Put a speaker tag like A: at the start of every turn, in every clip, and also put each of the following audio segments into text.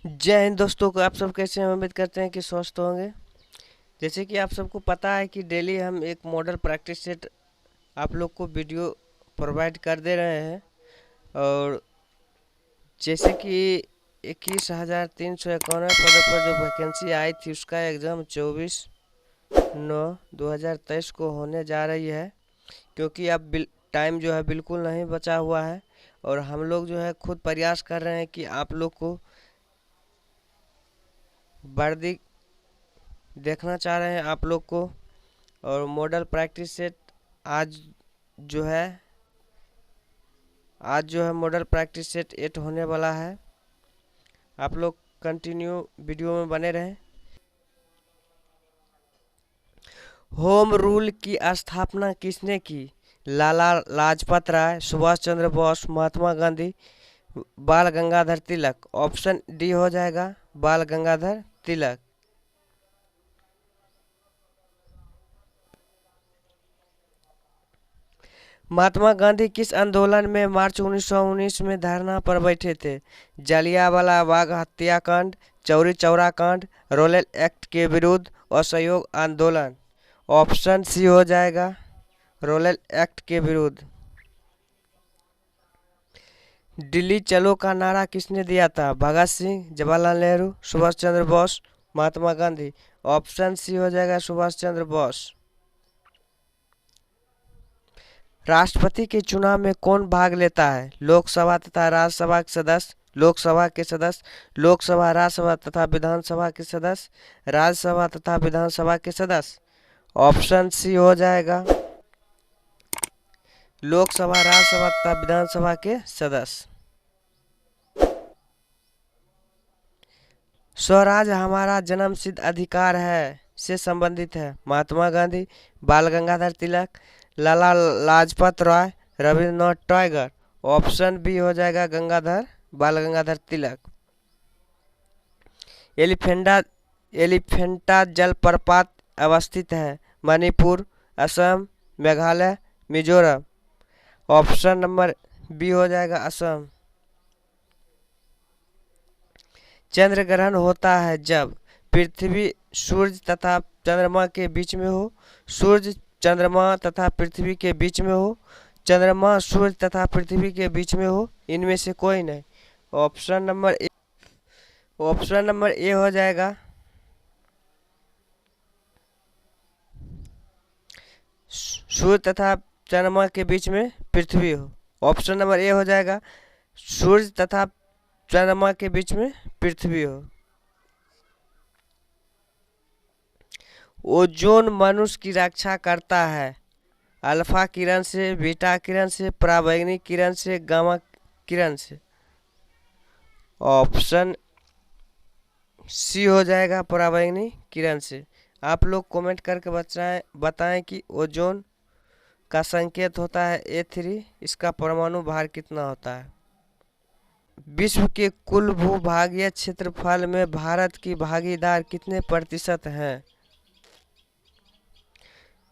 A: जय हिंद दोस्तों को। आप सब कैसे हैं? उम्मीद करते हैं कि स्वस्थ होंगे। जैसे कि आप सबको पता है कि डेली हम एक मॉडल प्रैक्टिस सेट आप लोग को वीडियो प्रोवाइड कर दे रहे हैं। और जैसे कि 21,351 पदों पर जो वैकेंसी आई थी उसका एग्ज़ाम 24/9/2023 को होने जा रही है। क्योंकि अब टाइम जो है बिल्कुल नहीं बचा हुआ है और हम लोग जो है खुद प्रयास कर रहे हैं कि आप लोग को वर्दी देखना चाह रहे हैं आप लोग को। और मॉडल प्रैक्टिस सेट आज जो है मॉडल प्रैक्टिस सेट 8 होने वाला है। आप लोग कंटिन्यू वीडियो में बने रहें। होम रूल की स्थापना किसने की? लाला लाजपत राय, सुभाष चंद्र बोस, महात्मा गांधी, बाल गंगाधर तिलक। ऑप्शन डी हो जाएगा बाल गंगाधर तिलक। महात्मा गांधी किस आंदोलन में मार्च 1919 में धरना पर बैठे थे? जलियांवाला बाग हत्याकांड, चौरी चौरा कांड, रोलेट एक्ट के विरुद्ध, असहयोग आंदोलन। ऑप्शन सी हो जाएगा रोलेट एक्ट के विरुद्ध। दिल्ली चलो का नारा किसने दिया था? भगत सिंह, जवाहरलाल नेहरू, सुभाष चंद्र बोस, महात्मा गांधी। ऑप्शन सी हो जाएगा सुभाष चंद्र बोस। राष्ट्रपति के चुनाव में कौन भाग लेता है? लोकसभा तथा राज्यसभा के सदस्य, लोकसभा के सदस्य, लोकसभा, राज्यसभा तथा विधानसभा के सदस्य, राज्यसभा तथा विधानसभा के सदस्य। ऑप्शन सी हो जाएगा लोकसभा, राज्यसभा तथा विधानसभा के सदस्य। स्वराज हमारा जन्मसिद्ध अधिकार है से संबंधित है? महात्मा गांधी, बाल गंगाधर तिलक, लाला लाजपत राय, रविंद्रनाथ टैगोर। ऑप्शन बी हो जाएगा बाल गंगाधर तिलक। एलिफेंटा जलप्रपात अवस्थित है? Manipur, Assam, Meghalaya, Mizoram. Option number B हो जाएगा असम। चंद्र ग्रहण होता है जब पृथ्वी, सूर्य तथा चंद्रमा के बीच में हो, सूर्य, चंद्रमा तथा पृथ्वी के बीच में हो, चंद्रमा, सूर्य तथा पृथ्वी के बीच में हो, इनमें से कोई नहीं। ऑप्शन नंबर ए हो जाएगा सूर्य तथा चंद्रमा के बीच में पृथ्वी हो। ऑप्शन नंबर ए हो जाएगा सूर्य तथा चंद्रमा के बीच में पृथ्वी हो। ओजोन मनुष्य की रक्षा करता है? अल्फा किरण से, बीटा किरण से, पराबैंगनी किरण से, गामा किरण से। ऑप्शन सी हो जाएगा पराबैंगनी किरण से। आप लोग कमेंट करके बताएं कि ओजोन का संकेत होता है A3, इसका परमाणु भार कितना होता है? विश्व के कुल भूभागीय क्षेत्रफल में भारत की भागीदार कितने प्रतिशत हैं?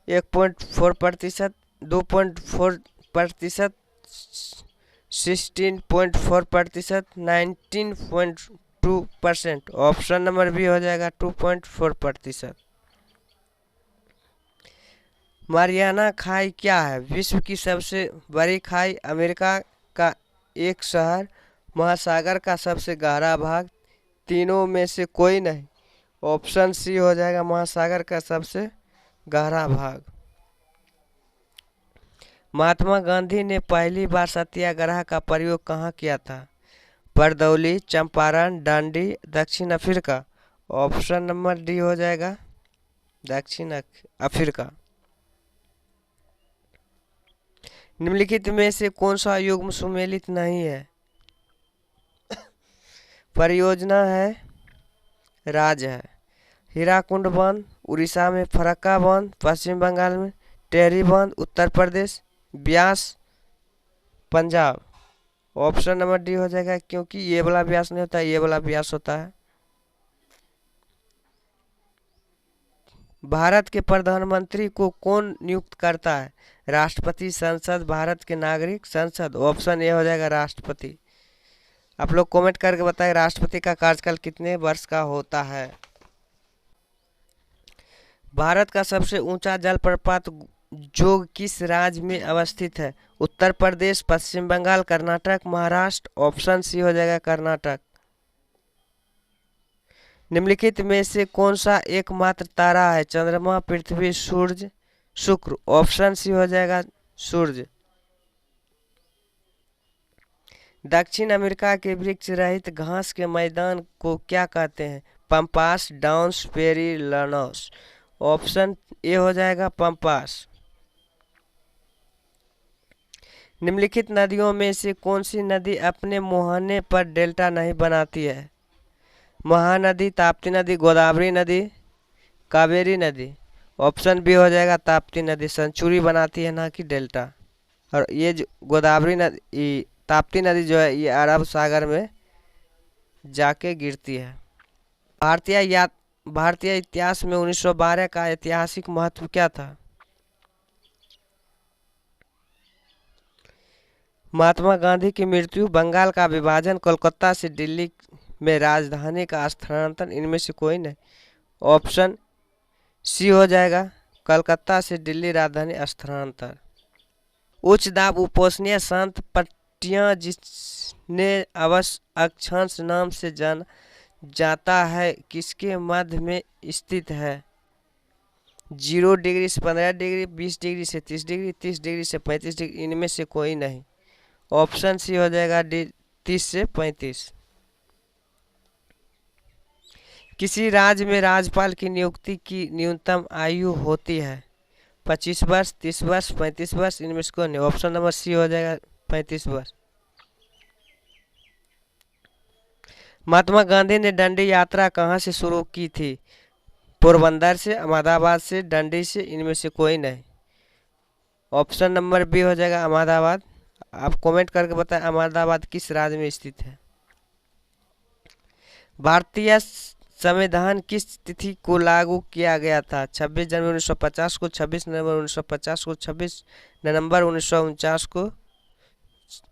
A: 1.4%, 2.4%, 16.4%, 19.2%। ऑप्शन नंबर बी हो जाएगा 2.4%। मारियाना खाई क्या है? विश्व की सबसे बड़ी खाई, अमेरिका का एक शहर, महासागर का सबसे गहरा भाग, तीनों में से कोई नहीं। ऑप्शन सी हो जाएगा महासागर का सबसे गहरा भाग। महात्मा गांधी ने पहली बार सत्याग्रह का प्रयोग कहाँ किया था? बरदौली, चंपारण, डांडी, दक्षिण अफ्रीका। ऑप्शन नंबर डी हो जाएगा दक्षिण अफ्रीका। निम्नलिखित में से कौन सा युग्म सुमेलित नहीं है? परियोजना है, राज्य है। हीराकुंड बांध उड़ीसा में, फरक्का बांध पश्चिम बंगाल में, टेहरी बांध Uttar Pradesh, Beas Punjab. Option number D हो जाएगा क्योंकि ये वाला ब्यास नहीं होता, ये वाला ब्यास होता है। भारत के प्रधानमंत्री को कौन नियुक्त करता है? राष्ट्रपति, संसद, भारत के नागरिक, संसद। ऑप्शन ए हो जाएगा राष्ट्रपति। आप लोग कमेंट करके बताएं राष्ट्रपति का कार्यकाल कितने वर्ष का होता है। भारत का सबसे ऊंचा जलप्रपात जोग किस राज्य में अवस्थित है? उत्तर प्रदेश, पश्चिम बंगाल, कर्नाटक, महाराष्ट्र। ऑप्शन सी हो जाएगा कर्नाटक। निम्नलिखित में से कौन सा एकमात्र तारा है? चंद्रमा, पृथ्वी, सूर्य, शुक्र। ऑप्शन सी हो जाएगा सूर्य। दक्षिण अमेरिका के वृक्ष रहित घास के मैदान को क्या कहते हैं? Pampas, Downs, prairie, Llanos. Option A हो जाएगा पम्पास। निम्नलिखित नदियों में से कौन सी नदी अपने मुहाने पर डेल्टा नहीं बनाती है? महानदी, ताप्ती नदी, गोदावरी नदी, कावेरी नदी। ऑप्शन बी हो जाएगा ताप्ती नदी। सेंचुरी बनाती है ना कि डेल्टा। और ये जो गोदावरी नदी, ताप्ती नदी जो है ये अरब सागर में जाके गिरती है। भारतीय इतिहास में 1912 का ऐतिहासिक महत्व क्या था? महात्मा गांधी की मृत्यु, बंगाल का विभाजन, कोलकाता से दिल्ली में राजधानी का स्थानांतरण। इनमें से कोई नहीं। ऑप्शन सी हो जाएगा कलकत्ता से दिल्ली राजधानी स्थानांतरण। उच्च दाब उपोष्णीय शांत पट्टियां जिन्हें अक्षांश नाम से जाना जाता है किसके मध्य में स्थित है? 0 डिग्री से 15 डिग्री, 20 डिग्री से 30 डिग्री, 30 डिग्री से 35 डिग्री। इनमें से कोई नहीं। ऑप्शन सी हो जाएगा 30 से 35। किसी राज्य में राज्यपाल की नियुक्ति की न्यूनतम आयु होती है? 25 वर्ष, 30 वर्ष, 35 वर्ष। इनमें से कोई नहीं। ऑप्शन नंबर सी हो जाएगा 35 वर्ष। महात्मा गांधी ने दांडी यात्रा कहाँ से शुरू की थी? पोरबंदर से, अहमदाबाद से, दांडी से। इनमें से कोई नहीं। ऑप्शन नंबर बी हो जाएगा अहमदाबाद। आप कमेंट करके बताएं अहमदाबाद किस राज्य में स्थित है। भारतीय संविधान किस तिथि को लागू किया गया था? 26 जनवरी 1950 को, 26 नवंबर 1950 को, 26 नवंबर 1949 को,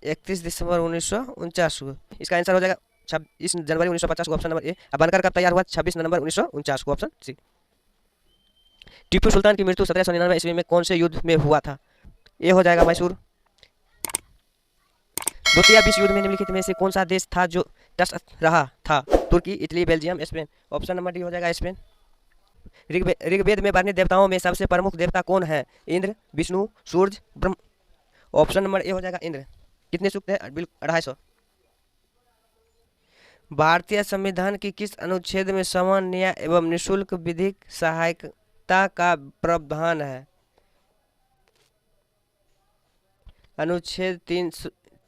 A: 31 दिसंबर 1949 को। इसका आंसर हो जाएगा 26 जनवरी 1950 को। ऑप्शन नंबर ए। अब बनकर कब तैयार हुआ? 26 नवंबर 1949 को। Option C. टीपू सुल्तान की मृत्यु 1799 ईस्वी में कौन से युद्ध में हुआ था? ए हो जाएगा मैसूर। द्वितीय विश्व युद्ध में निम्नलिखित में से कौन सा देश था जो तटस्थ रहा था? Turkey, Italy, Belgium, Spain. Option number D हो जाएगा स्पेन। ऋग्वेद में वर्णित देवताओं में सबसे प्रमुख देवता कौन है? इंद्र, विष्णु, सूर्य, ब्रह्म। ऑप्शन नंबर ए हो जाएगा इंद्र। कितने सूक्त है? 250। भारतीय संविधान की किस अनुच्छेद में समान न्याय एवं निःशुल्क विधिक सहायता का प्रावधान है? अनुच्छेद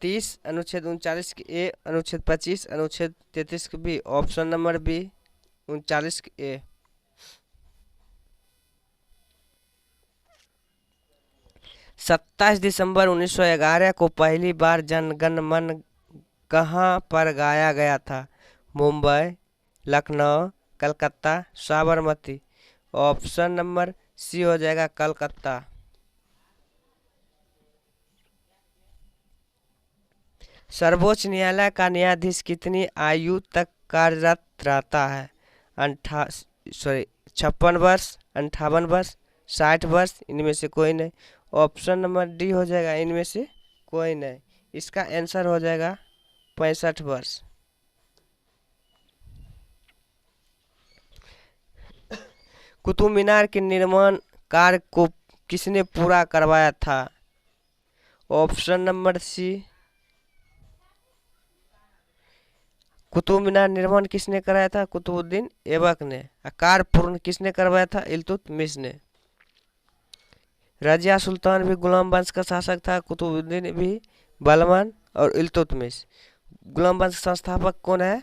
A: 30, अनुच्छेद 39 के ए, अनुच्छेद 25, अनुच्छेद 33 के बी। ऑप्शन नंबर बी 39 के ए। सत्ताईस दिसंबर 1911 को पहली बार जनगण मन कहाँ पर गाया गया था? Mumbai, Lucknow, Calcutta, Sabarmati. Option number C हो जाएगा कलकत्ता। सर्वोच्च न्यायालय का न्यायाधीश कितनी आयु तक कार्यरत रहता है? 56 वर्ष, 58 वर्ष, 60 वर्ष। इनमें से कोई नहीं। ऑप्शन नंबर डी हो जाएगा इनमें से कोई नहीं। इसका आंसर हो जाएगा 65 वर्ष। कुतुब मीनार के निर्माण कार्य को किसने पूरा करवाया था? Option number C. Qutub Minar निर्माण किसने कराया था? कुतुबुद्दीन ऐबक ने। कार्य पूर्ण किसने करवाया था? इल्तुतमिश ने। रजिया सुल्तान भी गुलाम वंश का शासक था, कुतुबुद्दीन भी, बलबन और इल्तुतमिश। गुलाम वंश संस्थापक कौन है?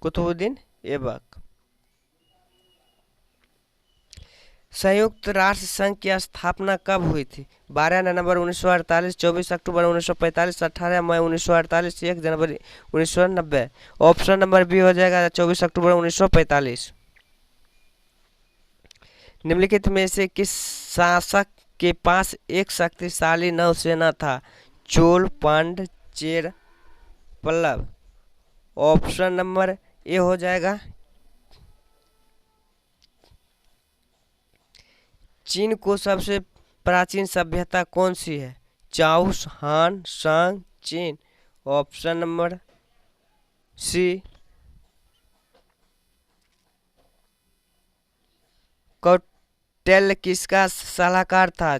A: कुतुबुद्दीन ऐबक। संयुक्त राष्ट्र संघ की स्थापना कब हुई थी? 12 नवंबर 1948, 24 अक्टूबर 1945, 18 मई 1948, 1 जनवरी 1990। ऑप्शन नंबर बी हो जाएगा 24 अक्टूबर 1945। निम्नलिखित में से किस शासक के पास एक शक्तिशाली नौसेना था? Chola, Pandya, Chera, Pallava. Option number A हो जाएगा चीन को सबसे प्राचीन सभ्यता कौन सी है? चाउ, हान, सांग, चीन। ऑप्शन नंबर सी कौटिल्य किसका सलाहकार था?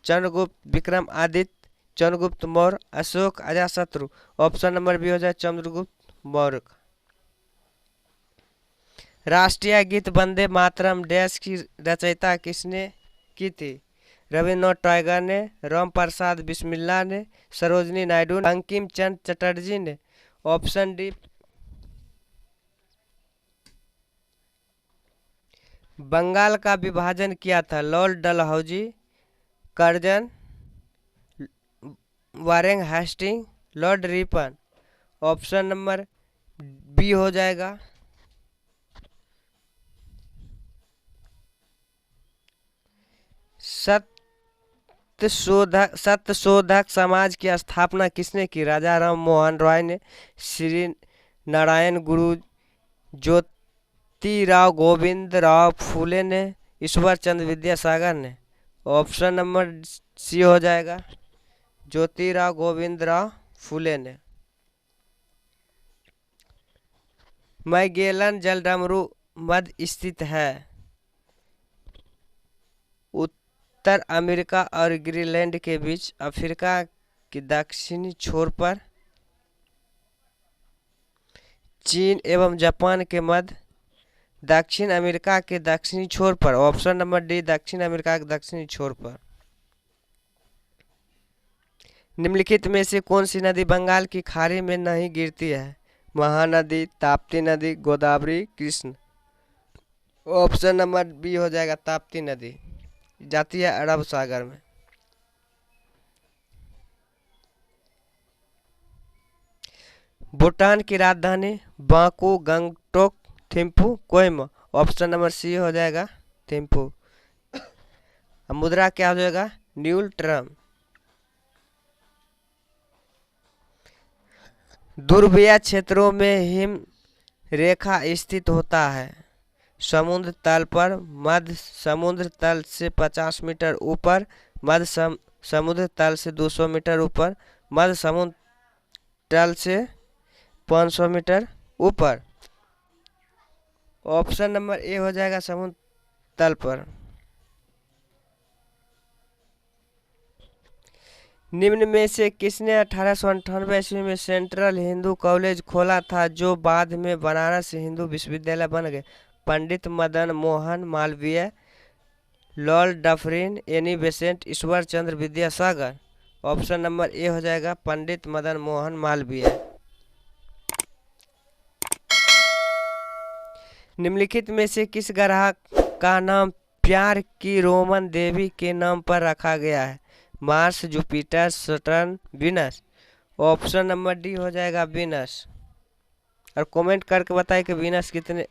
A: Chandragupta, Vikramaditya, Chandragupta Maurya, Ashoka, Ajatashatru. Option number B हो जाए चंद्रगुप्त मौर्य। राष्ट्रीय गीत वंदे मातरम डैश की रचयिता किसने की थी? रविन्द्रनाथ टैगोर ने, राम प्रसाद बिस्मिल्ला ने, सरोजिनी नायडू ने, बंकिम चंद्र चटर्जी ने। ऑप्शन डी बंगाल का विभाजन किया था? Lord Dalhousie, Curzon, Warren Hasting, lord Ripon. Option number B हो जाएगा सत्यशोधक समाज की स्थापना किसने की? राजा राम मोहन रॉय ने, श्री नारायण गुरु, ज्योतिराव गोविंद राव फूले ने, ईश्वर चंद्र विद्यासागर ने। ऑप्शन नंबर सी हो जाएगा ज्योतिराव गोविंद राव फूले ने। मैगेलन जलडमरू मध्य स्थित है? उत्तर अमेरिका और ग्रीनलैंड के बीच, अफ्रीका के दक्षिणी छोर पर, चीन एवं जापान के मध्य, दक्षिण अमेरिका के दक्षिणी छोर पर। ऑप्शन नंबर डी दक्षिण अमेरिका के दक्षिणी छोर पर। निम्नलिखित में से कौन सी नदी बंगाल की खाड़ी में नहीं गिरती है? महानदी, ताप्ती नदी, Godavari, Krishna. Option number B हो जाएगा ताप्ती नदी, जाती है अरब सागर में। भूटान की राजधानी Baku, Gangtok, Thimphu, Kohima. Option number C हो जाएगा थिम्पू। मुद्रा क्या हो जाएगा? न्यूल ट्रम। ध्रुवीय क्षेत्रों में हिम रेखा स्थित होता है? समुद्र तल पर, मध्य समुद्र तल से 50 मीटर ऊपर, मध्य समुद्र तल से 200 मीटर ऊपर, मध्य समुद्र तल से 500 मीटर ऊपर। ऑप्शन नंबर ए हो जाएगा समुद्र तल पर। निम्न में से किसने 1898 ईस्वी में सेंट्रल हिंदू कॉलेज खोला था जो बाद में बनारस हिंदू विश्वविद्यालय बन गए? Pandit Madan Mohan Malviya, Lord Dufferin, Annie Besant, Ishwar Chandra Vidyasagar. Option number A हो जाएगा पंडित मदन मोहन मालवीय। निम्नलिखित में से किस ग्रह का नाम प्यार की रोमन देवी के नाम पर रखा गया है? Mars, Jupiter, Saturn, Venus. Option number D हो जाएगा वीनस। और कमेंट करके बताएं कि वीनस कितने,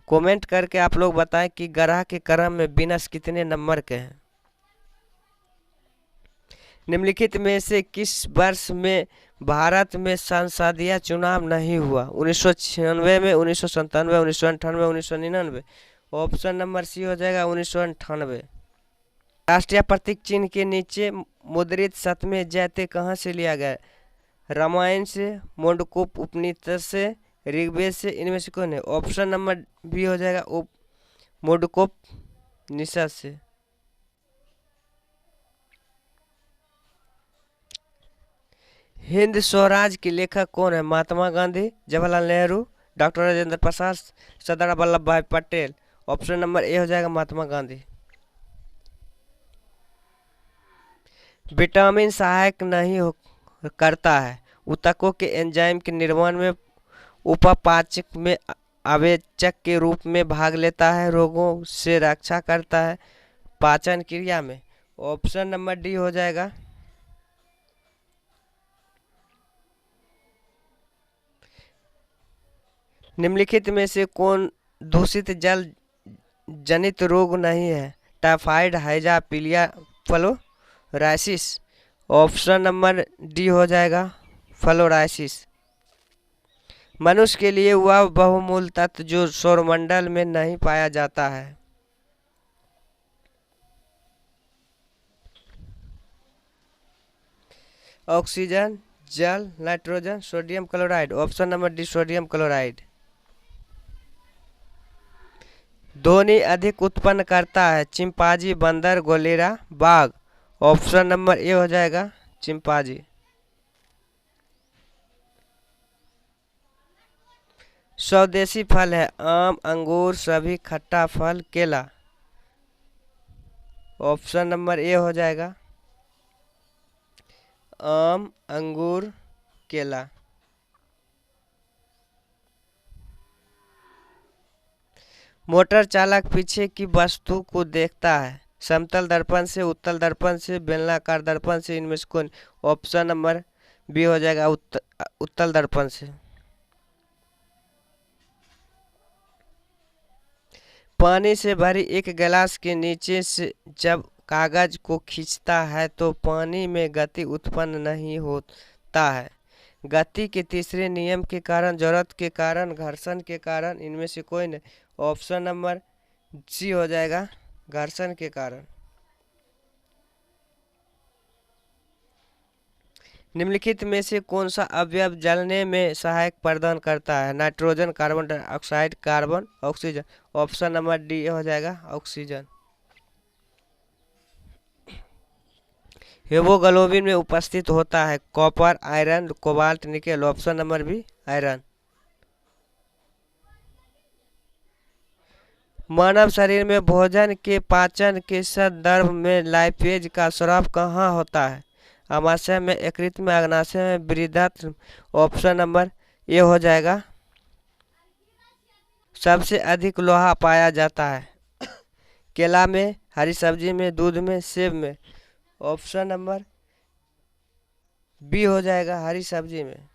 A: कमेंट करके आप लोग बताएं कि ग्रह के क्रम में वीनस कितने नंबर के हैं। निम्नलिखित में से किस वर्ष में भारत में संसदीय चुनाव नहीं हुआ? 1996 में, 1997, 1998, 1999। ऑप्शन नंबर सी हो जाएगा 1998। राष्ट्रीय प्रतीक चिन्ह के नीचे मुद्रित शतमें जयते कहाँ से लिया गया? रामायण से, मुंडकोप उपनिषद से, ऋग्वेद से, इनमें से कौन है? ऑप्शन नंबर बी हो जाएगा मुंडकोप निषद से। हिंद स्वराज के लेखक कौन है? महात्मा गांधी, जवाहरलाल नेहरू, डॉक्टर राजेंद्र प्रसाद, सरदार वल्लभ भाई पटेल। ऑप्शन नंबर ए हो जाएगा महात्मा गांधी। विटामिन सहायक नहीं करता है, ऊतकों के एंजाइम के निर्माण में, उपापाचक में आवेचक के रूप में भाग लेता है, रोगों से रक्षा करता है, पाचन क्रिया में। ऑप्शन नंबर डी हो जाएगा निम्नलिखित में से कौन दूषित जल जनित रोग नहीं है? टाइफाइड, हैजा, पीलिया, फ्लोराइसिस। ऑप्शन नंबर डी हो जाएगा फ्लोराइसिस। मनुष्य के लिए वह बहुमूल्य तत्व जो सौरमंडल में नहीं पाया जाता है। ऑक्सीजन, जल, nitrogen, sodium chloride. Option number D sodium chloride. ध्वनि अधिक उत्पन्न करता है, चिंपांजी, बंदर, गोलेरा, बाघ। ऑप्शन नंबर ए हो जाएगा चिंपांजी। स्वदेशी फल है, आम, अंगूर, सभी खट्टा फल, केला। ऑप्शन नंबर ए हो जाएगा आम, अंगूर, केला। मोटर चालक पीछे की वस्तु को देखता है, समतल दर्पण से, उत्तल दर्पण से, बेलनाकार दर्पण से, इनमें से कौन। ऑप्शन नंबर बी हो जाएगा उत्तल दर्पण से। पानी से भरी एक गिलास के नीचे से जब कागज को खींचता है तो पानी में गति उत्पन्न नहीं होता है। गति के तीसरे नियम के कारण, जरूरत के कारण, घर्षण के कारण, इनमें से कोई नहीं। ऑप्शन नंबर सी हो जाएगा घर्षण के कारण। निम्नलिखित में से कौन सा अवयव जलने में सहायक प्रदान करता है। Nitrogen, carbon dioxide, carbon, oxygen. Option number D हो जाएगा ऑक्सीजन। हीमोग्लोबिन में उपस्थित होता है copper, iron, cobalt, nickel. Option number B iron. मानव शरीर में भोजन के पाचन के संदर्भ में लाइपेज का स्राव कहाँ होता है। आमाशय में, यकृत में, अग्नाशय में, बृहदान्त्र। ऑप्शन नंबर ए हो जाएगा सबसे अधिक लोहा पाया जाता है केला में, हरी सब्जी में, दूध में, सेब में। ऑप्शन नंबर बी हो जाएगा हरी सब्जी में।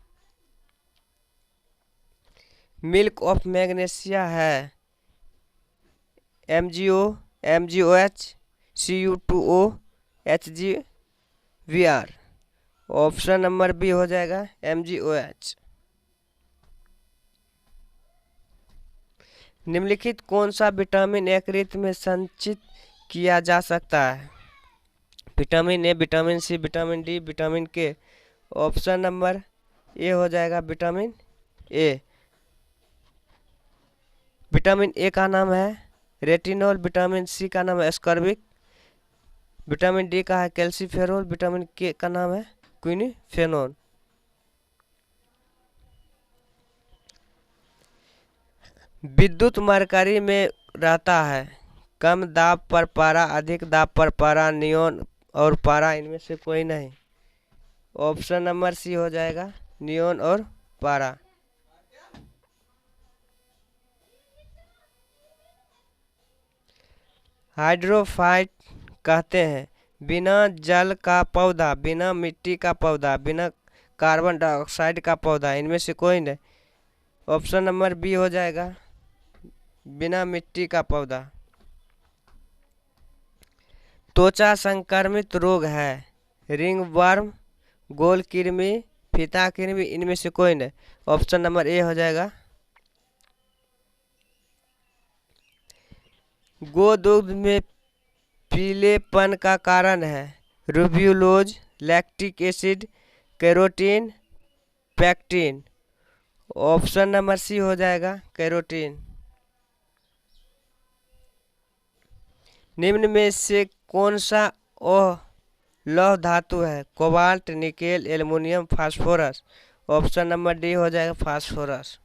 A: मिल्क ऑफ मैग्नीशिया है MgO, MgOH, Cu2O, HgVr। Option number B हो जाएगा MgOH। निम्नलिखित कौन सा विटामिन यकृत में संचित किया जा सकता है। Vitamin A, vitamin C, vitamin D, vitamin K. Option number A हो जाएगा विटामिन ए। विटामिन ए का नाम है रेटिनॉल, विटामिन सी का नाम है एस्कॉर्बिक, विटामिन डी का है कैल्सीफेरोल, विटामिन के का नाम है क्विनिफेनोन। विद्युत मरकरी में रहता है, कम दाब पर पारा, अधिक दाब पर पारा, नियोन और पारा, इनमें से कोई नहीं। ऑप्शन नंबर सी हो जाएगा नियोन और पारा। हाइड्रोफाइट कहते हैं बिना जल का पौधा, बिना मिट्टी का पौधा, बिना कार्बन डाइऑक्साइड का पौधा, इनमें से कोई नहीं। ऑप्शन नंबर बी हो जाएगा बिना मिट्टी का पौधा। त्वचा संक्रमित रोग है, रिंग वर्म, गोल कृमि, फीता कृमि, इनमें से कोई नहीं। ऑप्शन नंबर ए हो जाएगा गोदूध में पीलेपन का कारण है ribulose, lactic acid, carotene, pectin. Option number C हो जाएगा कैरोटीन। निम्न में से कौन सा लौह धातु है। Cobalt, nickel, aluminium, phosphorus. Option number D हो जाएगा फास्फोरस।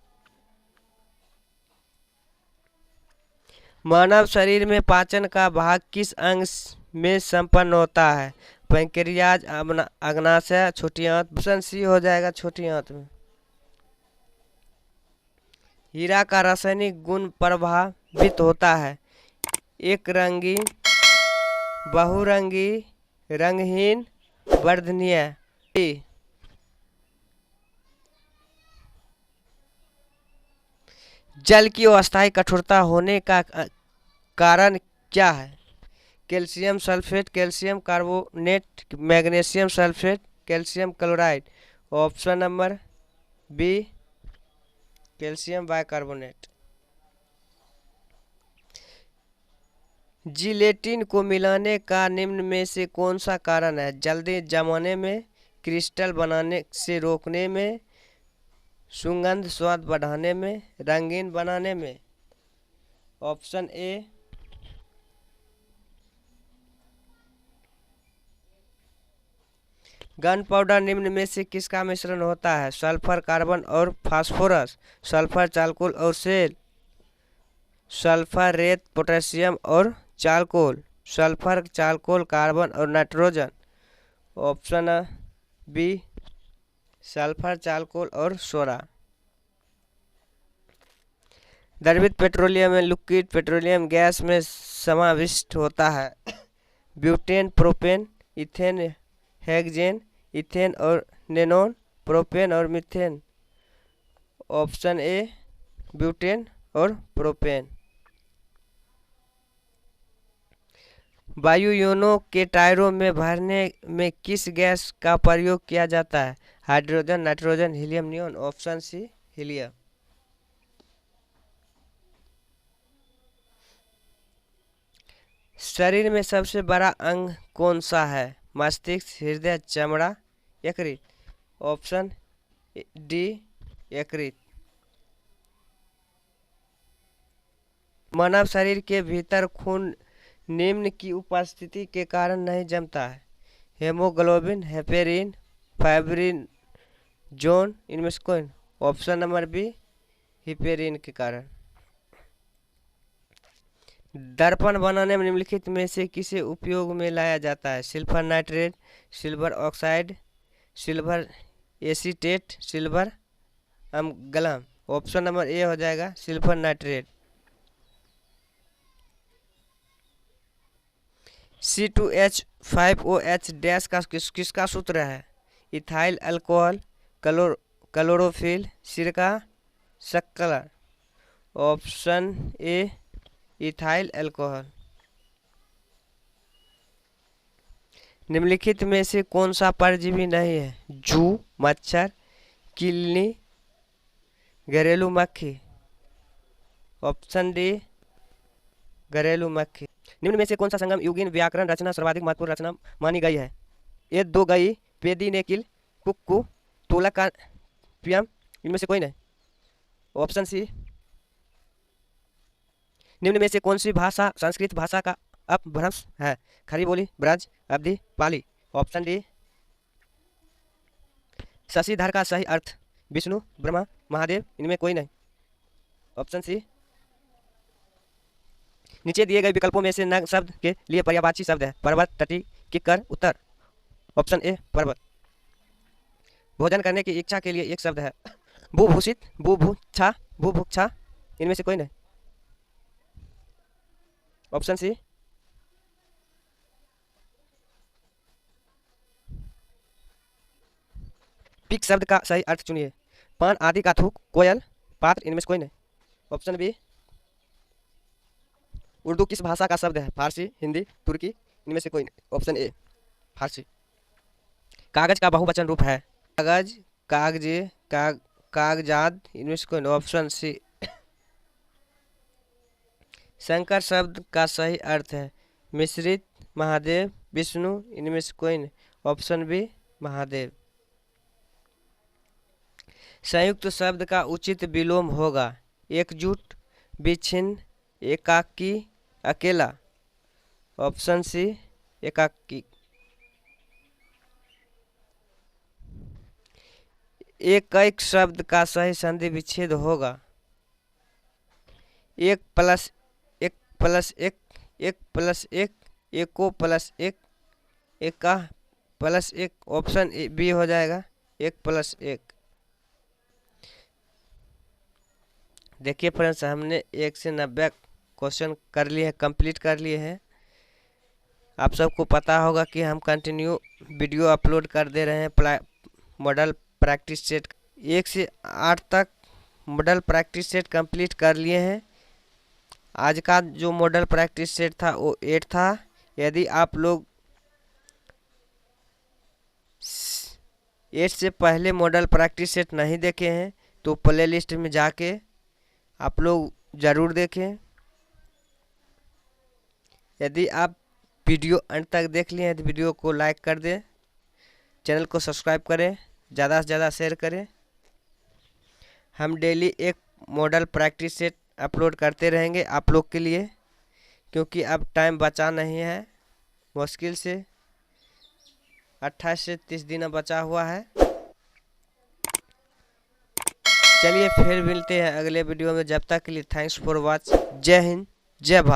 A: मानव शरीर में पाचन का भाग किस अंग में संपन्न होता है। पैंक्रियाज, अग्नाशय, छोटी आंत। ऑप्शन सी हो जाएगा छोटी आंत में। हीरा का रासायनिक गुण प्रभावित होता है एक रंगी, बहुरंगी, रंगहीन, वर्धनीय। जल की अस्थायी कठोरता होने का कारण क्या है। Calcium sulphate, calcium carbonate, magnesium sulphate, calcium chloride. Option number B calcium bicarbonate. Gelatin को मिलाने का निम्न में से कौन सा कारण है? जल्दी जमाने में, क्रिस्टल बनाने से रोकने में, सुगंध स्वाद बढ़ाने में, रंगीन बनाने में। Option A. गन पाउडर निम्न में से किसका मिश्रण होता है? सल्फर, कार्बन और फास्फोरस, सल्फर, चारकोल और सेल, सल्फर, रेत, पोटेशियम और चारकोल, सल्फर, चारकोल, कार्बन और nitrogen. Option B, sulphur, charcoal और सोडा। द्रवित पेट्रोलियम में लिक्विड पेट्रोलियम गैस में समाविष्ट होता है butane, propane, ethane, hexane, ethane और नेनोन, प्रोपेन और मीथेन। ऑप्शन ए, ब्यूटेन और प्रोपेन। वायुयानों के टायरों में भरने में किस गैस का प्रयोग किया जाता है? Hydrogen, nitrogen, helium, neon. Option C, helium. शरीर में सबसे बड़ा अंग कौन सा है? मस्तिष्क, हृदय, चमड़ा, यकृत। ऑप्शन डी, यकृत। मानव शरीर के भीतर खून निम्न की उपस्थिति के कारण नहीं जमता है? हेमोग्लोबिन, हेपेरिन, फाइब्रिन, जोन, इनमें से कौन? ऑप्शन नंबर बी, हिपेरिन के कारण। दर्पण बनाने में निम्नलिखित में से किसे उपयोग में लाया जाता है? Silver nitrate, silver oxide, silver acetate, silver amalgam. Option number A हो जाएगा सिल्वर नाइट्रेट। C2H5OH डैश का किसका सूत्र है? इथाइल अल्कोहल, क्लोरोफिल, सिरका, शक्कर। Option A, ethyl alcohol. निम्नलिखित में से कौन सा परजीवी नहीं है? जू, मच्छर, किलनी, घरेलू मक्खी। ऑप्शन डी, घरेलू मक्खी। निम्न में से कौन सा संगम युगीन व्याकरण रचना सर्वाधिक महत्वपूर्ण रचना मानी गई है? ये दो गई, पेदी ने किल, कुक्कू, तोलक का पियम, इनमें से कोई नहीं। Option C. निम्न में से कौन सी भाषा संस्कृत भाषा का अपभ्रंश है? खड़ी बोली, ब्रज, अवधी, पाली। ऑप्शन डी, शशिधर का सही अर्थ विष्णु, ब्रह्मा, महादेव, इनमें कोई नहीं। Option C. नीचे दिए गए विकल्पों में से न शब्द के लिए पर्यायवाची शब्द है? पर्वत, तटी, किक्कर, उत्तर। ऑप्शन ए, पर्वत। भोजन करने की इच्छा के लिए एक शब्द है? बुभूषित, बुभुक्षा, बुभुक्षा, इनमें से कोई नहीं। ऑप्शन सी। पिक शब्द का सही अर्थ चुनिए? पान, आदि का थूक, कोयल, पात्र, इनमें से कोई नहीं। Option B. उर्दू किस भाषा का शब्द है? फारसी, हिंदी, तुर्की, इनमें से कोई नहीं। ऑप्शन ए, फारसी। कागज का बहुवचन रूप है? कागज, कागजे, कागजात, इनमें से कोई नहीं। ऑप्शन सी। शंकर शब्द का सही अर्थ है? मिश्रित, महादेव, विष्णु, इनमें से कोई नहीं। Option B, Mahadev. संयुक्त शब्द का उचित विलोम होगा? एकजुट, विच्छिन्न, एकाकी, अकेला। ऑप्शन सी, एकाकी। एक शब्द का सही संधि विच्छेद होगा? एक प्लस एक प्लस एक, एक प्लस एक, एको प्लस एक, एका प्लस एक। ऑप्शन बी हो जाएगा एक प्लस एक। देखिए फ्रेंड्स, हमने 1 से 90 क्वेश्चन कर लिए हैं, कंप्लीट कर लिए हैं। आप सबको पता होगा कि हम कंटिन्यू वीडियो अपलोड कर दे रहे हैं मॉडल प्रैक्टिस सेट 1 से 8 तक। मॉडल प्रैक्टिस सेट कंप्लीट कर लिए हैं। आज का जो मॉडल प्रैक्टिस सेट था वो 8 था। यदि आप लोग 8 से पहले मॉडल प्रैक्टिस सेट नहीं देखे हैं तो प्लेलिस्ट में जाके आप लोग ज़रूर देखें। यदि आप वीडियो अंत तक देख लिए हैं तो वीडियो को लाइक कर दें, चैनल को सब्सक्राइब करें, ज़्यादा से ज़्यादा शेयर करें। हम डेली एक मॉडल प्रैक्टिस सेट अपलोड करते रहेंगे आप लोग के लिए, क्योंकि अब टाइम बचा नहीं है, मुश्किल से 28 से 30 दिन बचा हुआ है। चलिए फिर मिलते हैं अगले वीडियो में, जब तक के लिए थैंक्स फॉर वॉच। जय हिंद, जय भारत।